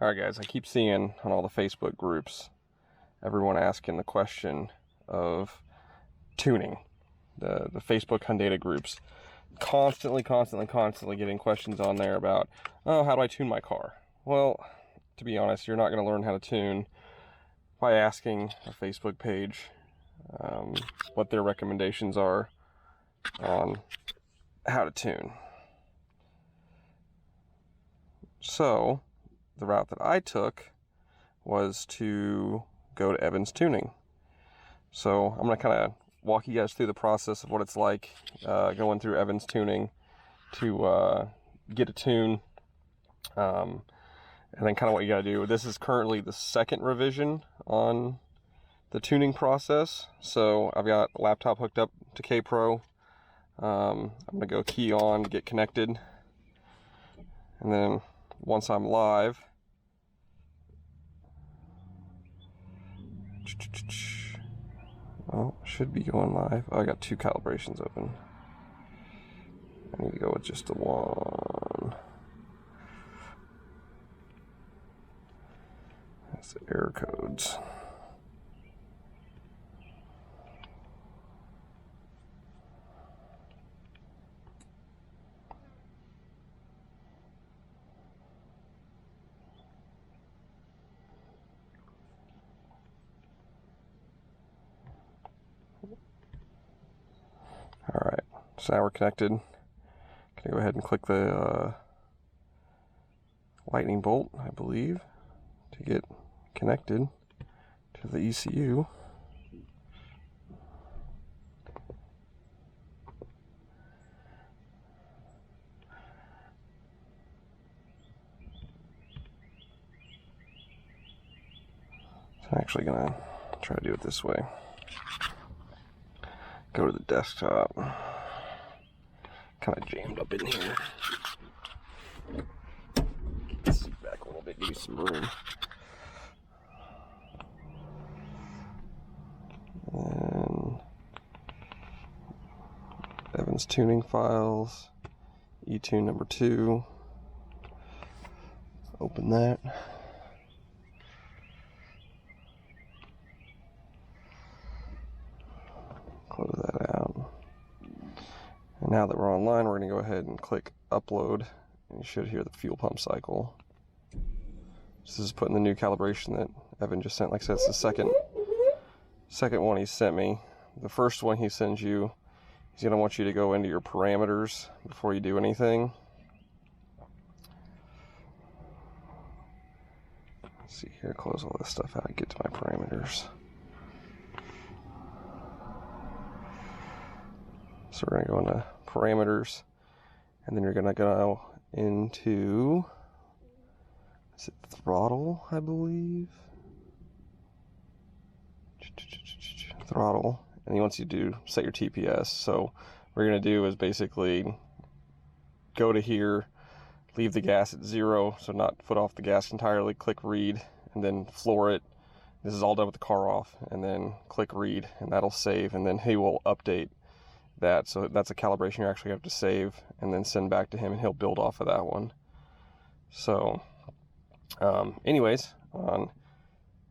Alright guys, I keep seeing on all the Facebook groups everyone asking the question of tuning. The Facebook Hondata groups constantly getting questions on there about, oh, how do I tune my car? Well, to be honest, you're not going to learn how to tune by asking a Facebook page what their recommendations are on how to tune. So the route that I took was to go to Evan's Tuning. So I'm going to kind of walk you guys through the process of what it's like going through Evan's Tuning to get a tune, and then kind of what you got to do. This is currently the second revision on the tuning process. So I've got a laptop hooked up to K-Pro. I'm going to go key on, get connected, and then once I'm live, oh, should be going live. Oh, I got two calibrations open. I need to go with just the one. That's the error codes. Alright, so now we're connected. Gonna go ahead and click the lightning bolt, I believe, to get connected to the ECU. So I'm actually gonna try to do it this way. Go to the desktop. Kind of jammed up in here. Get this back a little bit, give you some room. And Evan's tuning files, etune number 2. Open that. Close that out. And now that we're online, we're going to go ahead and click upload, and you should hear the fuel pump cycle. This is putting the new calibration that Evan just sent. Like I said, it's the second one he sent me. The first one he sends you, he's going to want you to go into your parameters before you do anything. Let's see here, close all this stuff out and get to my parameters. So we're going to go into parameters, and then you're going to go into, is it throttle, I believe? Throttle, and he wants you to set your TPS. So what we're going to do is basically go to here, leave the gas at 0, so not put off the gas entirely, click read, and then floor it. This is all done with the car off, and then click read, and that'll save, and then he will update that. So that's a calibration you actually have to save and then send back to him, and he'll build off of that one. So anyways, on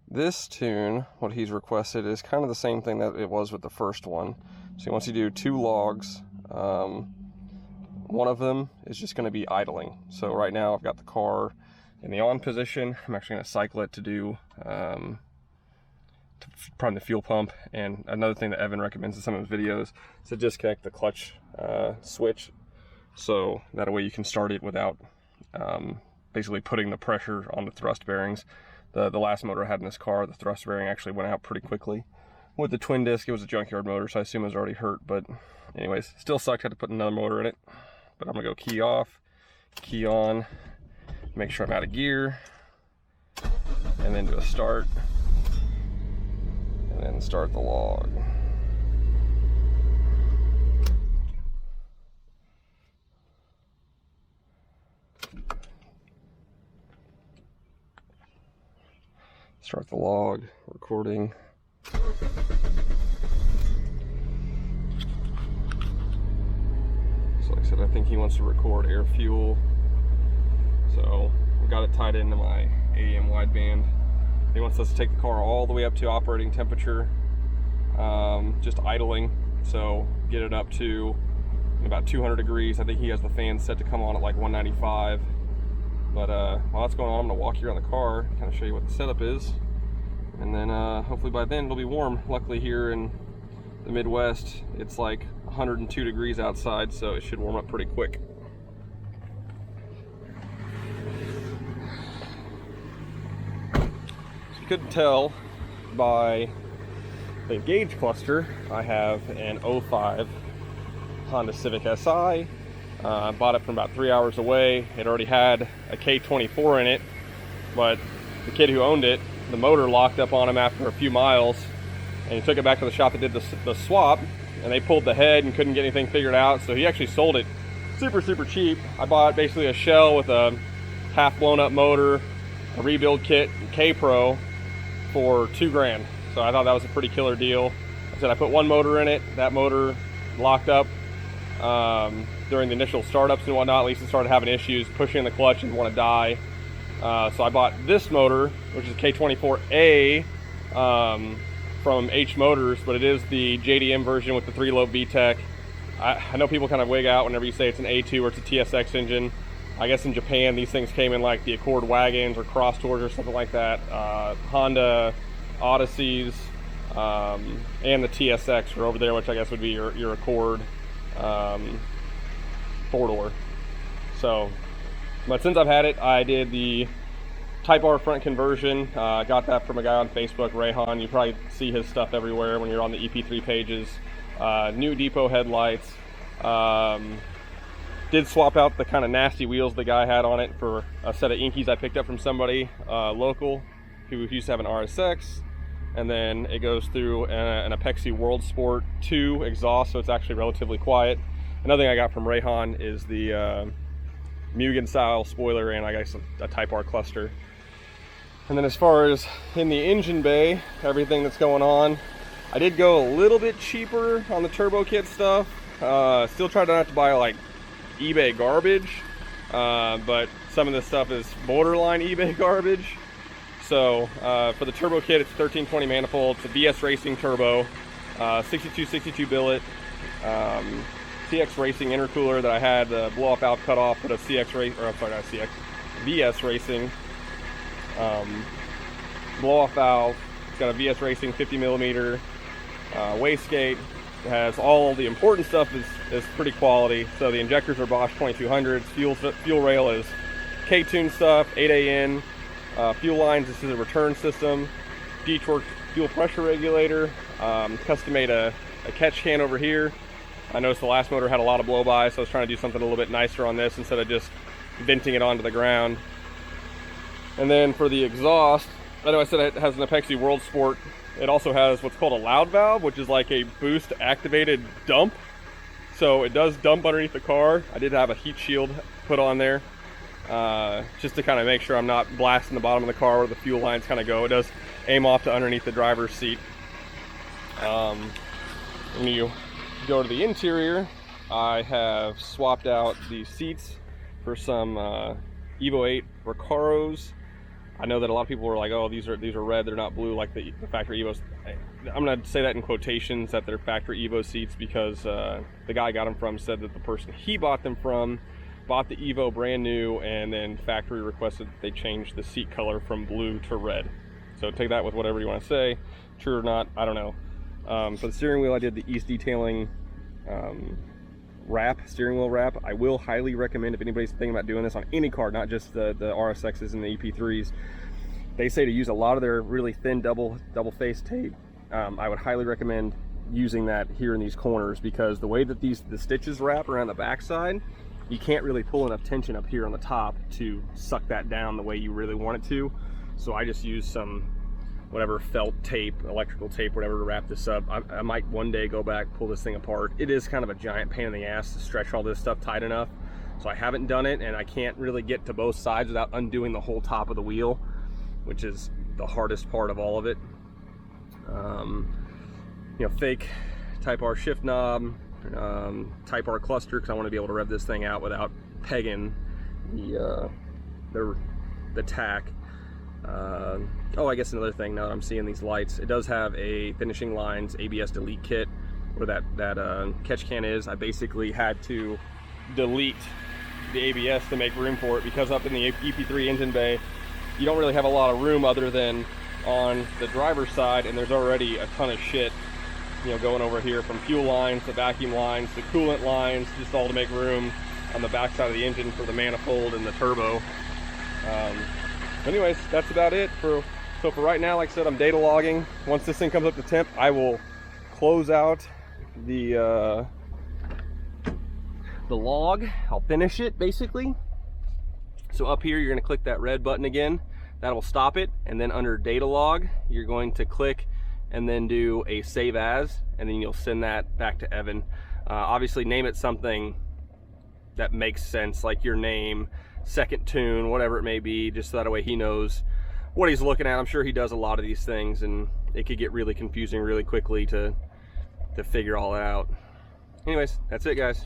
this tune, what he's requested is kind of the same thing that it was with the first one. So he wants you to do 2 logs. One of them is just going to be idling. So right now I've got the car in the on position. I'm actually going to cycle it to do to prime the fuel pump. And another thing that Evan recommends in some of his videos is to disconnect the clutch switch, so that way you can start it without basically putting the pressure on the thrust bearings. The last motor I had in this car, the thrust bearing actually went out pretty quickly. With the twin disc, it was a junkyard motor, so I assume it was already hurt, but anyways, still sucked, had to put another motor in it. But I'm gonna go key off, key on, make sure I'm out of gear, and then do a start, and then start the log. Start the log, recording. So like I said, I think he wants to record air fuel. So I've got it tied into my AM wideband. He wants us to take the car all the way up to operating temperature, just idling. So get it up to about 200 degrees. I think he has the fan set to come on at like 195. But while that's going on, I'm gonna walk you around the car, kind of show you what the setup is. And then hopefully by then it'll be warm. Luckily here in the Midwest, it's like 102 degrees outside, so it should warm up pretty quick. So you couldn't tell by the gauge cluster, I have an 05 Honda Civic Si. I bought it from about 3 hours away. It already had a K24 in it, but the kid who owned it, the motor locked up on him after a few miles, and he took it back to the shop that did the swap, and they pulled the head and couldn't get anything figured out, so he actually sold it super cheap. I bought basically a shell with a half blown up motor, a rebuild kit, K-Pro for $2,000. So I thought that was a pretty killer deal. I said I put one motor in it. That motor locked up during the initial startups and whatnot. At least it started having issues, pushing the clutch and want to die. So I bought this motor, which is K24A from H Motors, but it is the JDM version with the 3-lobe VTEC. I know people kind of wig out whenever you say it's an A2 or it's a TSX engine. I guess in Japan these things came in like the Accord wagons or cross tours or something like that. Honda Odysseys and the TSX are over there, which I guess would be your Accord 4-door. So, but since I've had it, I did the Type R front conversion. I got that from a guy on Facebook, Rayhan. You probably see his stuff everywhere when you're on the EP3 pages. New depot headlights. Did swap out the kind of nasty wheels the guy had on it for a set of Inkies I picked up from somebody local who used to have an RSX. And then it goes through an Apex World Sport 2 exhaust, so it's actually relatively quiet. Another thing I got from Rayhan is the Mugen style spoiler and I guess a Type R cluster. And then as far as in the engine bay, everything that's going on, I did go a little bit cheaper on the turbo kit stuff. Still try not to buy like eBay garbage, but some of this stuff is borderline eBay garbage. So for the turbo kit, it's 1320 manifold. It's a VS Racing turbo, 6262 billet, CX Racing intercooler that I had the blow off valve cut off, but a CX race, or I'm sorry, not CX, VS Racing blow off valve. It's got a VS Racing 50 millimeter wastegate. It has all the important stuff is pretty quality. So the injectors are Bosch 2200s. Fuel rail is K-tune stuff, 8AN. Fuel lines, this is a return system. D-torque fuel pressure regulator. Custom made a catch can over here. I noticed the last motor had a lot of blow-by, so I was trying to do something a little bit nicer on this instead of just venting it onto the ground. And then for the exhaust, I know I said it has an Apex World Sport. It also has what's called a loud valve, which is like a boost activated dump. So it does dump underneath the car. I did have a heat shield put on there, just to kind of make sure I'm not blasting the bottom of the car where the fuel lines kind of go. It does aim off to underneath the driver's seat. When you go to the interior, I have swapped out the seats for some Evo 8 Recaros. I know that a lot of people were like, oh, these are red, they're not blue like the factory Evos. I'm going to say that in quotations, that they're factory Evo seats, because the guy I got them from said that the person he bought them from bought the Evo brand new, and then factory requested that they change the seat color from blue to red. So take that with whatever you want to say, true or not, I don't know. For the steering wheel, I did the East Detailing steering wheel wrap. I will highly recommend, if anybody's thinking about doing this on any car, not just the RSXs and the EP3s, they say to use a lot of their really thin double face tape. I would highly recommend using that here in these corners, because the way that the stitches wrap around the backside, you can't really pull enough tension up here on the top to suck that down the way you really want it to. So I just use some whatever felt tape, electrical tape, whatever, to wrap this up. I might one day go back, pull this thing apart. It is kind of a giant pain in the ass to stretch all this stuff tight enough. So I haven't done it, and I can't really get to both sides without undoing the whole top of the wheel, which is the hardest part of all of it. You know, fake Type R shift knob, Type R cluster, because I want to be able to rev this thing out without pegging the the tack. Oh, I guess another thing, now that I'm seeing these lights, it does have a finishing lines ABS delete kit where that catch can is. I basically had to delete the ABS to make room for it, because up in the EP3 engine bay you don't really have a lot of room other than on the driver's side, and there's already a ton of shit, you know, going over here, from fuel lines to vacuum lines to coolant lines, just all to make room on the back side of the engine for the manifold and the turbo. Anyways, that's about it so for right now. Like I said, I'm data logging. Once this thing comes up to temp, I will close out the log. I'll finish it basically. So up here, you're going to click that red button again. That will stop it. And then under data log, you're going to click and then do a save as, and then you'll send that back to Evan. Obviously name it something that makes sense, like your name, second tune, whatever it may be, just so that way he knows what he's looking at. I'm sure he does a lot of these things, and it could get really confusing really quickly to figure all that out. Anyways, that's it, guys.